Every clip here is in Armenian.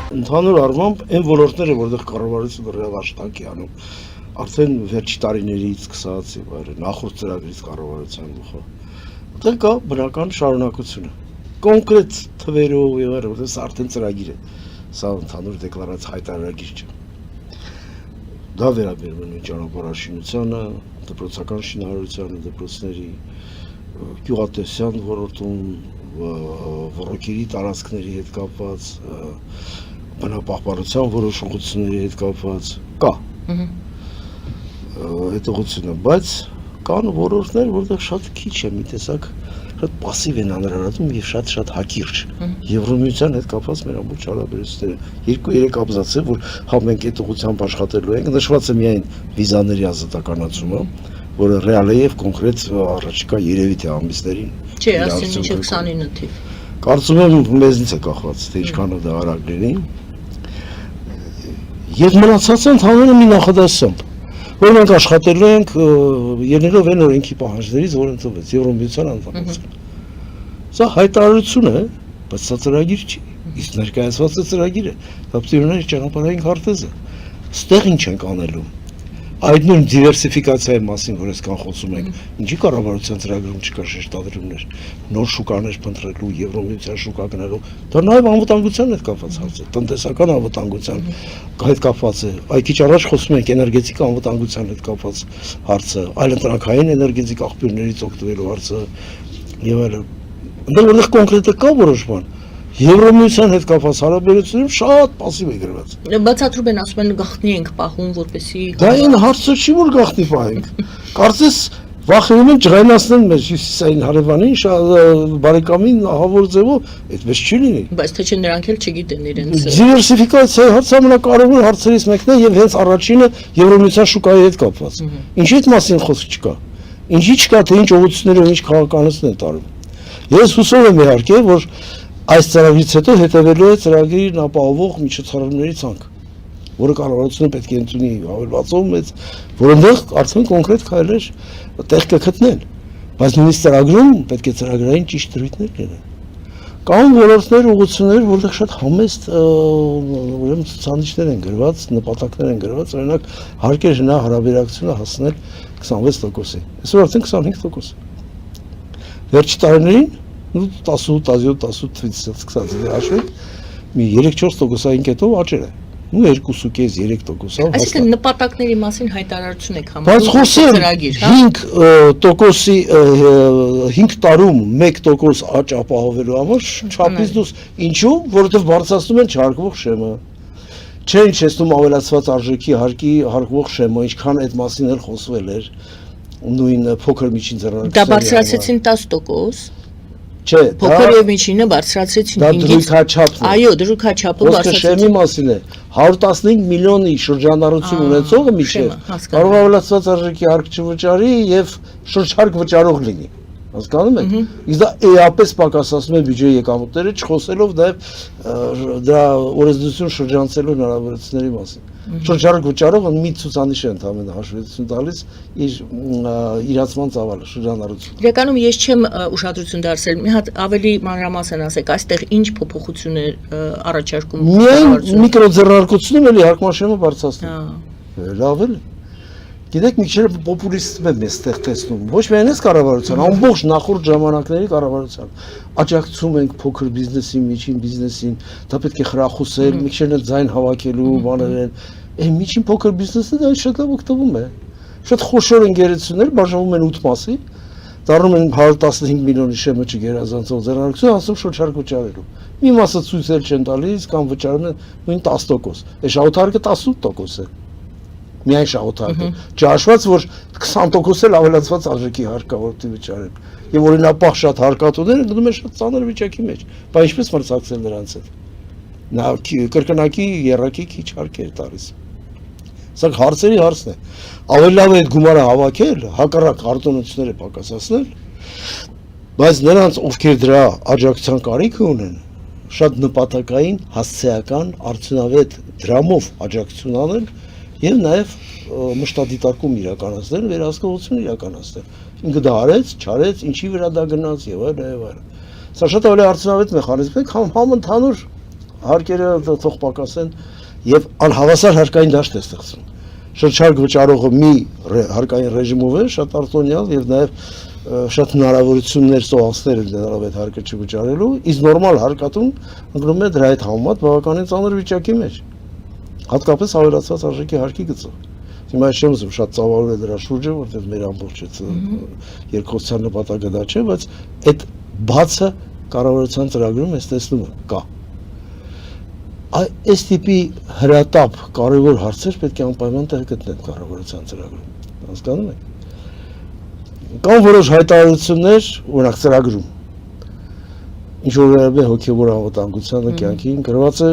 Ընդհանուր առմամբ այն ոլորտները, որտեղ կառավարությունը ռեալ աշխատանք է անում, արդեն վերջի տարիներից սկսած եւ այլն, նախորդ ծրագրից կառավարության գլխը, այդտեղ կա բնական շարունակությունը։ Կոնկրետ թվերով եւ այլն, որտեղ սա արդեն ծրագիր է, սա ընդհանուր դեկլարացիա հայտարարագիր չէ։ Դա վերաբերում է ճանապարհաշինությանը, դպրոցական շինարարությանը, դպրոցների գյուղատնտեսության ոլորտում, ոռոգերի տարածքների հետ կապված, բնապահպանության որոշ ուղղությունների հետ կապված կա այդ ուղղությունը, բայց կան ոլորտներ, որտեղ շատ քիչ է մի տեսակ շատ пассив են անհրաժարվում եւ շատ հակիրճ։ Եվրոմիության հետ կապված մեր ամբողջ հարաբերությունները 2-3 абզաց է, որ հա մենք այդ ուղղությամբ աշխատելու ենք, նշված է միայն վիզաների ազատականացումը, որը ռեալ է եւ կոնկրետ առաջիկա երևի թե ամիսներին։ Չէ, ասեն մինչև 29 թիվ։ Կարծում եմ մեզնից է կախված, թե ինչքանով դա արագ լինի։ Եվ մնացածը ընդհանուր մի նախադասությամբ, որ մենք աշխատելու ենք ելնելով այն օրենքի պահանջներից, որ ընդունվեց Եվրոմիության անդամություն։ Սա հայտարարություն է, բայց սա ծրագիր չի, իսկ ներկայացված ծրագիր է, դա պտիրուների ճանապարհային քարտեզը։ Ստեղ ինչ ենք անելու։ Այդ նույն դիվերսիֆիկացիայի մասին, որ այսքան խոսում ենք, ինչի կառավարության ծրագրում չկա շեշտադրումներ, նոր շուկաներ փնտրելու, Եվրոմիության շուկա գնալու, դա նաև անվտանգության հետ կապված հարց է, տնտեսական անվտանգության հետ կապված է, այ քիչ առաջ խոսում ենք էներգետիկ անվտանգության հետ կապված հարցը, այլընտրանքային էներգետիկ աղբյուրներից օգտվելու հարցը եւ այլն։ Այնտեղ որտեղ կոնկրետ կա որոշ բան, Եվրոմիության հետ կապված հարաբերություններում շատ пассив է գրված։ Բացատրում են, ասում են գաղտնի ենք պահում, որպեսզի դա այն հարցը չի, որ գաղտնի պահենք։ Կարծես վախենում են ջղայնացնել մեր հյուսիսային հարևանին, բարեկամին ահավոր ձևով, այդպես չի լինի։ Բայց թե չէ նրանք էլ չգիտեն իրենց։ Դիվերսիֆիկացիայի հարցը ամենակարևոր հարցերից մեկն է եւ հենց առաջինը Եվրոմիության շուկայի հետ կապված։ Ինչի՞ այդ մասին խոսք չկա։ Ինչի՞ չկա, թե ինչ ուղղություններով ինչ քաղաքականություն են տարում։ Ես հուսով եմ իհարկե, որ այս ծրագրից հետո հետևելու է ծրագրին ապահովող միջոցառումների ցանկ, որը կառավարությունը պետք է ընդունի հավելվածով մեծ, որոնց արդեն կոնկրետ քայլեր տեղ կգտնեն, բայց նույնիսկ ծրագրում պետք է ծրագրային ճիշտ դրույթներ լինեն։ Կան ոլորտներ, ուղղություններ, որտեղ շատ համեստ ուրեմն ցուցանիշներ են գրված, նպատակներ են գրված, օրինակ հարկեր հնա հարաբերակցությունը հասնել 26%-ի։ Այսօր արդեն 25%։ Վերջի տարիներին 18 թվից սկսած է հաշվենք, մի 3-4%-ային կետով աճել է, ու 2.5-3%-ով։ Այսինքն նպատակների մասին հայտարարություն եք համարում։ Բայց խոսեմ 5%-ի 5 տարում 1% աճ ապահովելու համար չափից դուրս, ինչու, որովհետև բարձրացնում են չհարկվող շեմը։ Չեն իջեցնում ավելացված արժեքի հարկի հարկվող շեմը, ինչքան այդ մասին էլ խոսվել էր, նույն փոքր միջին ձեռնարկությունների։ Դա բարձրացեցին 10%։ Չէ, փոքր եւ միջինը բարձրացեցին 5-ից։ Դա դրույքաչափն է։ Այո, դրույքաչափը բարձրացեցին։ Շեմի մասին է 115 միլիոնի շրջանառություն ունեցողը միջև կարող ավելացված արժեքի հարկ չվճարի եւ շրջարկ վճարող լինի։ Հասկանում եք։ Իսկ դա էապես պակասացնում է բյուջեի եկամուտները, չխոսելով նաեւ դրա օրենսդրություն շրջանցելու հնարավորությունների մասին։ Շրջարկ վճարողը մի ցուցանիշ է ընդհանրապես հաշվետվություն տալիս իր իրացման ծավալը շրջանառություն։ Իրականում ես չեմ ուշադրություն դարձրել, մի հատ ավելի մանրամասն ասեք, այստեղ ինչ փոփոխություններ առաջարկում։ Միայն միկրոձեռնարկությունում էլի հարկաշեմը բարձրացնում։ Լավ է։ Գիտեք, մի քիչ պոպուլիստիզմ է մեզ ստեղ տեսնում։ Ոչ միայն այս կառավարության, ամբողջ նախորդ ժամանակների կառավարության։ Աջակցում ենք փոքր բիզնեսին, միջին բիզնեսին, դա պետք է խրախուսել, մի քիչ էլ ձայն հավաքելու բաներ են։ Այն միջին փոքր բիզնեսը դա շատ լավ օգտվում է։ Շատ խոշոր ընկերություններ բաժանվում են 8 մասի, դառնում են 115 միլիոնի շեմը չգերազանցող ձեռնարկություն, ասում շրջարկ վճարելու։ Մի մասը ցույց էլ չեն տալիս կամ վճարում են նույն 10%։ Այս շահութարկը 18% է։ Միայն շահութարկը, չհաշված, որ 20% էլ ավելացված արժեքի հարկա որտի վճարեն։ Եվ օրինապահ շատ հարկատուները գնում են շատ ծանր վիճակի մեջ։ Բայց ինչպես մրցակցել նրանց հետ։ Նա կրկնակի երակի քիչ հարկ է տալիս։ Սա հարցերի հարցն է։ Ավելի լավ է այդ գումարը հավաքել, հակառակ արտոնությունները պակասացնել, բայց նրանց, ովքեր դրա աջակցության կարիք ունեն, շատ նպատակային, հասցեական, արդյունավետ դրամով աջակցություն անել եւ նաեւ մշտադիտարկում իրականացնել, վերահսկողություն իրականացնել։ Ինքը դա արեց, չարեց, ինչի վրա դա գնաց եւ այլն եւ այլն։ Սա շատ ավելի արդյունավետ մեխանիզմ է, քան համընդհանուր հարկերը թող պակասեն եւ անհավասար հարկային դաշտ է ստեղծում։ Շրջարկ վճարողը մի հարկային ռեժիմով է շատ արտոնյալ եւ նաեւ շատ հնարավորություններ ստեղծել դրանով այդ հարկը չվճարելու, իսկ նորմալ հարկատուն ընկնում է դրա հետ համեմատ բավականին ծանր վիճակի մեջ։ Հատկապես ավելացված արժեքի հարկի գծով։ Հիմա չեմ ուզում շատ ծավալվել դրա շուրջը, որտեղ մեր ամբողջ երկխոսության նպատակը դա չէ, բայց այդ բացը կառավարության ծրագրում ես տեսնում եմ կա։ Այս տիպի հրատապ կարևոր հարցեր պետք է անպայման տեղ գտնեն կառավարության ծրագրում։ Հասկանում եք։ Կան որոշ հայտարարություններ, օրինակ ծրագրում, ինչ որ վերաբերում է հոգևոր անվտանգությանը կյանքին, գրված է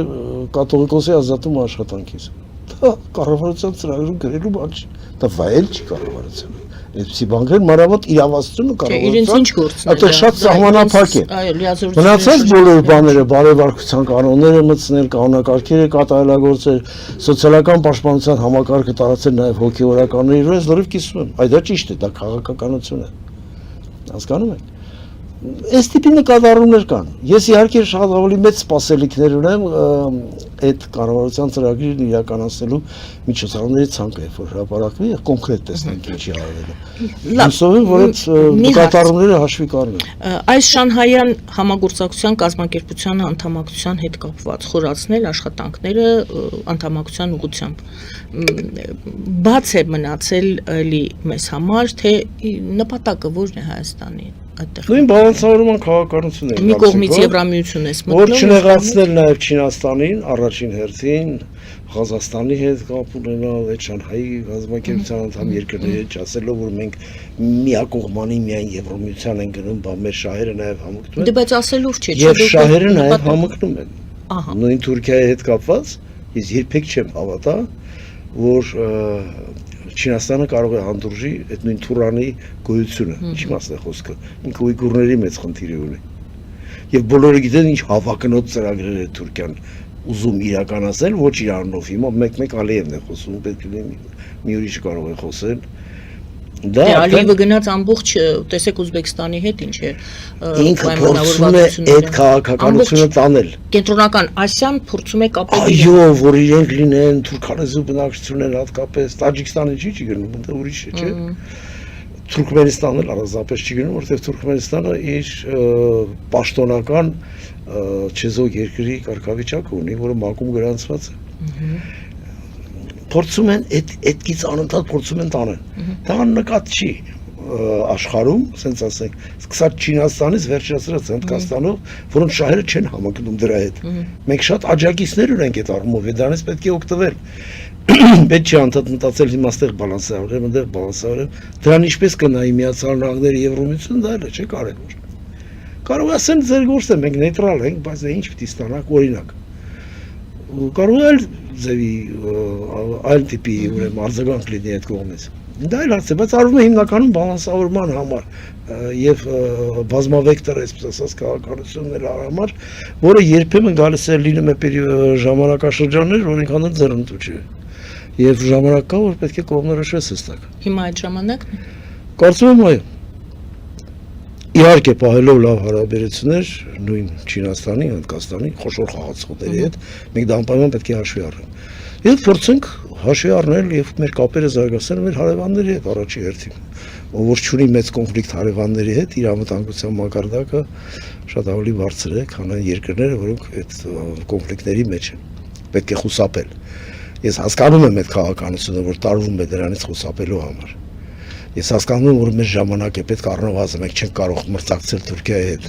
կաթողիկոսի ազատումը աշխատանքից։ Դա կառավարության ծրագրում գրելու բան չի, դա վայել չի կառավարությունը։ Այսպիսի բանկեր մանավանդ իրավասությունը կառավարության, այդտեղ շատ սահմանափակ է։ Մնացած բոլոր բաները, բարեվարկության կանոնները մտցնել, կանոնակարգերը կատարելագործել, սոցիալական պաշտպանության համակարգը տարածել նաև հոգևորականների վրա, լրիվ կիսում եմ։ Այ դա ճիշտ է, դա քաղաքականություն է։ Հասկանում եք։ Այս տիպի նկատառումներ կան։ Ես իհարկե շատ ավելի մեծ սպասելիքներ ունեմ այդ կառավարության ծրագրին իրականացնելու միջոցառումների ցանկը, որ հրապարակվի եւ կոնկրետ տեսնենք ինչի արվելու։ Հուսով եմ, որ այդ նկատառումները հաշվի կառնեն։ Այս Շանհայյան համագործակցության կազմակերպության անդամակցության հետ կապված խորացնել աշխատանքները անդամակցության ուղղությամբ բաց է մնացել մեզ համար, թե նպատակը ո՞րն է Հայաստանի։ Նույն բալանսավորման քաղաքականությունն է։ Մի կողմից Եվրամիությունն է մտնում։ Որ չնեղացնել նաև Չինաստանին, առաջին հերթին, Ղազախստանի հետ կապ ունենալ, այդ Շանհայի կազմակերպության անդամ երկրների հետ ասելով, որ մենք միակողմանի միայն Եվրամիության են գնում, բա մեր շահերը նաև համընկնում են։ Դե բայց ասելով չէ, Եվ շահերը նաև համընկնում են։ Նույն Թուրքիայի հետ կապված, ես երբեք չեմ հավատա, որ Չինաստանը կարող է հանդուրժի այդ նույն Թուրանի գոյությունը, ինչի մասն է խոսքը, ինքը ուйգուրների մեծ խնդիրի ունի։ Եվ բոլորը գիտեն ինչ հավակնոտ ծրագրեր է Թուրքիան ուզում իրականացնել, ոչ իր անունով, հիմա մեկ Ալիևն է խոսում, պետք է մի ուրիշ կարող է խոսել։ Դա Ալիևը գնաց ամբողջ, տեսեք Ուզբեկստանի հետ ինչ է ինքը փորձում է այդ քաղաքականությունը տանել։ Կենտրոնական Ասիան փորձում է կապել։ Այո, որ իրենք լինեն թուրքանեզու բնակչություն են հատկապես, Տաջիկստանը չի գնում, դա ուրիշ է, չէ՞։ Թուրքմենստանն էլ առանձնապես չի գնում, որովհետև Թուրքմենստանը իր պաշտոնական չեզոք երկրի կարգավիճակը ունի, որը մակում գրանցված է։ Փորձում են այդքից անընդհատ փորձում են տանել։ Դա նկատ չի աշխարհում, ասենց ասենք, սկսած Չինաստանից վերջացրած Հնդկաստանով, որոնց շահերը չեն համընկնում դրա հետ։ Մենք շատ աջակիցներ ունենք այդ առումով, եւ դրանից պետք է օգտվել։ Պետք չի անդադ մտածել հիմա ստեղ բալանսավորեմ, այնտեղ բալանսավորեմ։ Դրան ինչպես կնայի Միացյալ Նահանգները Եվրոմիությունը, դա էլ չէ կարևոր։ Կարող է ասեն ձեր գործը մենք նեյտրալ ենք, բայց դա ինչ պիտի ստանանք օրինակ։ Կարող է ձևի այլ տիպի ուրեմն արձագանք լինի այդ կողմից։ Դա էլ հարց է, բայց արվում է հիմնականում բալանսավորման համար եւ բազմավեկտոր, այսպես ասած, քաղաքականությունների համար, որը երբեմն գալիս է լինում է ժամանակաշրջաններ, որ ինքան էլ ձեռնտու չէ։ Եվ ժամանակ կա, որ պետք է կողմները շես հստակ։ Հիմա այդ ժամանակն է։ Կարծում եմ այո։ Իհարկե պահելով լավ հարաբերություններ նույն Չինաստանի, Հնդկաստանի խոշոր խաղացողների հետ, մենք դա անպայման պետք է հաշվի առնենք։ Եվ փորձենք հաշվի առնել եւ մեր կապերը զարգացնել մեր հարևանների հետ առաջի հերթին։ Ով որ չունի մեծ կոնֆլիկտ հարևանների հետ, իր անվտանգության մակարդակը շատ ավելի բարձր է, քան այն երկրները, որոնք այդ կոնֆլիկտների մեջ են։ Պետք է խուսափել։ Ես հասկանում եմ այդ քաղաքականությունը, որ տարվում է դրանից խուսափելու համար։ Ես հասկանում եմ, որ մեր ժամանակ է պետք առնվազն մենք չենք կարող մրցակցել Թուրքիայի հետ։